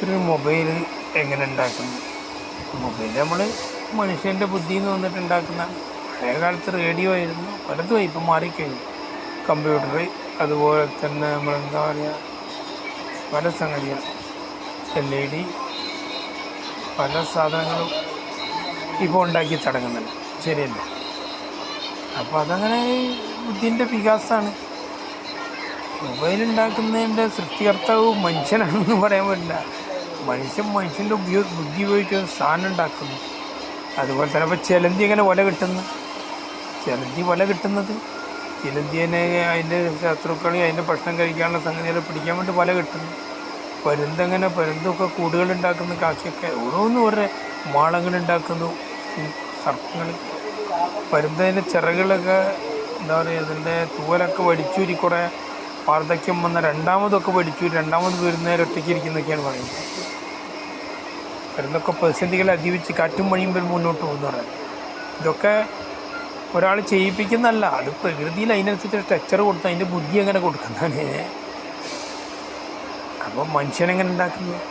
ഒരു മൊബൈൽ എങ്ങനെ ഉണ്ടാക്കുന്നു? മൊബൈൽ നമ്മൾ മനുഷ്യൻ്റെ ബുദ്ധിയിൽ നിന്ന് വന്നിട്ട് ഉണ്ടാക്കുന്ന. പഴയ കാലത്ത് റേഡിയോ ആയിരുന്നു, പലതും ഇപ്പം മാറിക്കഴിഞ്ഞു. കമ്പ്യൂട്ടർ, അതുപോലെ തന്നെ നമ്മളെന്താ പറയുക, പല സംഗതികൾ, LED, പല സാധനങ്ങളും ഇപ്പോൾ ഉണ്ടാക്കി തുടങ്ങുന്നുണ്ട്. ശരിയല്ലേ? അപ്പോൾ അതങ്ങനെ ബുദ്ധിൻ്റെ വികാസമാണ്. മൊബൈൽ ഉണ്ടാക്കുന്നതിൻ്റെ സൃഷ്ടികർത്താവ് മനുഷ്യനാണെന്ന് പറയാൻ പറ്റില്ല. മനുഷ്യൻ്റെ ബുദ്ധി ഉപയോഗിച്ച് സാധനം ഉണ്ടാക്കുന്നു. അതുപോലെ തന്നെ ഇപ്പോൾ ചിലന്തി എങ്ങനെ വല കിട്ടുന്നു? വല കിട്ടുന്നത് ചിലന്തിനെ അതിൻ്റെ ശത്രുക്കളെയും അതിൻ്റെ ഭക്ഷണം കഴിക്കാനുള്ള സംഗതികളെ പിടിക്കാൻ വേണ്ടി വല കിട്ടുന്നു. പരുന്തൊക്കെ കൂടുകളുണ്ടാക്കുന്നു. കാക്കയൊക്കെ ഓരോന്നും ഓരോ മാളങ്ങളുണ്ടാക്കുന്നു. സർപ്പങ്ങൾ, പരുന്തതിൻ്റെ ചിറകുകളൊക്കെ എന്താ പറയുക, അതിൻ്റെ തൂവലൊക്കെ വടിച്ചൂരി കുറേ വാർദ്ധക്യം വന്ന രണ്ടാമതൊക്കെ പഠിച്ചു, രണ്ടാമത് വരുന്നവരെ ഒറ്റയ്ക്ക് ഇരിക്കുന്നൊക്കെയാണ് പറയുന്നത്. പരുന്തൊക്കെ പ്രതിസന്ധികളെ അതിജീവിച്ച് കാറ്റും മഴയും വരും മുന്നോട്ട് പോകുന്നു പറയാം. ഇതൊക്കെ ഒരാൾ ചെയ്യിപ്പിക്കുന്നതല്ല, അത് പ്രകൃതിയിൽ അതിനനുസരിച്ച് സ്ട്രക്ചർ കൊടുത്ത് അതിൻ്റെ ബുദ്ധി അങ്ങനെ കൊടുക്കുന്നതാണ്. അപ്പോൾ മനുഷ്യനെങ്ങനെ ഉണ്ടാക്കുന്നത്?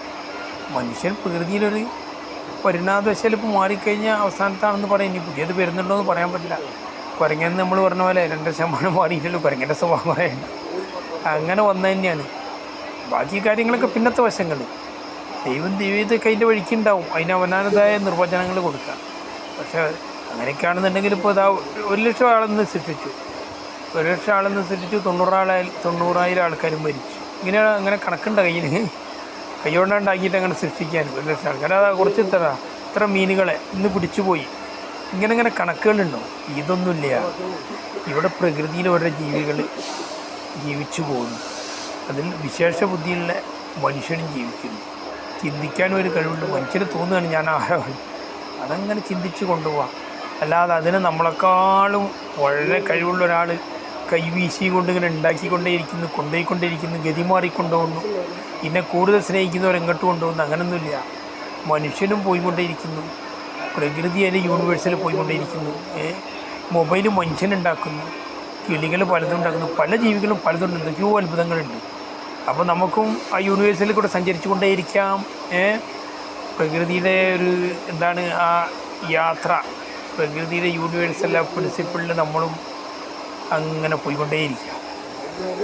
മനുഷ്യൻ പ്രകൃതിയിലൊരു പരിണാമവശാൽ ഇപ്പോൾ മാറിക്കഴിഞ്ഞാൽ അവസാനത്താണെന്ന് പറയാം. ഇനി പുതിയത് വരുന്നുണ്ടോ എന്ന് പറയാൻ പറ്റില്ല. കുരങ്ങെന്ന് നമ്മൾ പറഞ്ഞ പോലെ 2% മാറിയില്ലല്ലോ. കുരങ്ങൻ്റെ സ്വഭാവം പറയണ്ട, അങ്ങനെ വന്നു തന്നെയാണ്. ബാക്കി കാര്യങ്ങളൊക്കെ പിന്നത്തെ വശങ്ങൾ. ദൈവത്തൊക്കെ അതിൻ്റെ വഴിക്കുണ്ടാവും, അതിന് അവനാനതായ നിർവചനങ്ങൾ കൊടുക്കുക. പക്ഷേ അങ്ങനെയൊക്കെയാണെന്നുണ്ടെങ്കിൽ ഇപ്പോൾ ഇതാ 1,00,000 ആളെന്ന് സൃഷ്ടിച്ചു, 1,00,000 ആളെന്ന് സൃഷ്ടിച്ചു, 90,000 ആൾക്കാരും മരിച്ചു. അങ്ങനെ കണക്കുണ്ട് കൈകൊണ്ടുണ്ടാക്കിയിട്ട് അങ്ങനെ സൃഷ്ടിക്കാൻ 1,00,000 ആൾക്കാർ. അതാ കുറച്ച് ഇത്ര മീനുകളെ ഇന്ന് പിടിച്ചു പോയി. ഇങ്ങനെ കണക്കുകളുണ്ടോ? ഇതൊന്നുമില്ല. ഇവിടെ പ്രകൃതിയിൽ ഓരോ ജീവികൾ ജീവിച്ചു പോകുന്നു. അതിൽ വിശേഷ ബുദ്ധിയുള്ള മനുഷ്യനും ജീവിക്കുന്നു. ചിന്തിക്കാനും ഒരു കഴിവുണ്ട്. മനുഷ്യന് തോന്നുകയാണ് ഞാൻ ആരാണ്, അതങ്ങനെ ചിന്തിച്ച് കൊണ്ടുപോകാം. അല്ലാതെ അതിന് നമ്മളെക്കാളും വളരെ കഴിവുള്ള ഒരാൾ കൈവീശി കൊണ്ടിങ്ങനെ ഉണ്ടാക്കിക്കൊണ്ടേയിരിക്കുന്നു, കൊണ്ടുപോയിക്കൊണ്ടിരിക്കുന്നു, ഗതി മാറിക്കൊണ്ടുപോകുന്നു. പിന്നെ കൂടുതൽ സ്നേഹിക്കുന്നവരെങ്ങോട്ട് കൊണ്ടുപോകുന്നു, അങ്ങനൊന്നുമില്ല. മനുഷ്യനും പോയിക്കൊണ്ടേയിരിക്കുന്നു, പ്രകൃതി അതിൻ്റെ യൂണിവേഴ്സിൽ പോയിക്കൊണ്ടേയിരിക്കുന്നു. മൊബൈൽ മനുഷ്യനുണ്ടാക്കുന്നു, കിളികൾ പലതും ഉണ്ടാക്കുന്നു, പല ജീവികളും പലതും എന്തൊക്കെയോ അത്ഭുതങ്ങളുണ്ട്. അപ്പോൾ നമുക്കും ആ യൂണിവേഴ്സിൽ കൂടെ സഞ്ചരിച്ചു കൊണ്ടേയിരിക്കാം. പ്രകൃതിയുടെ ഒരു എന്താണ് ആ യാത്ര, പ്രകൃതിയുടെ യൂണിവേഴ്സൽ പ്രിൻസിപ്പിളിൽ നമ്മളും അങ്ങനെ പോയിക്കൊണ്ടേയിരിക്കാം.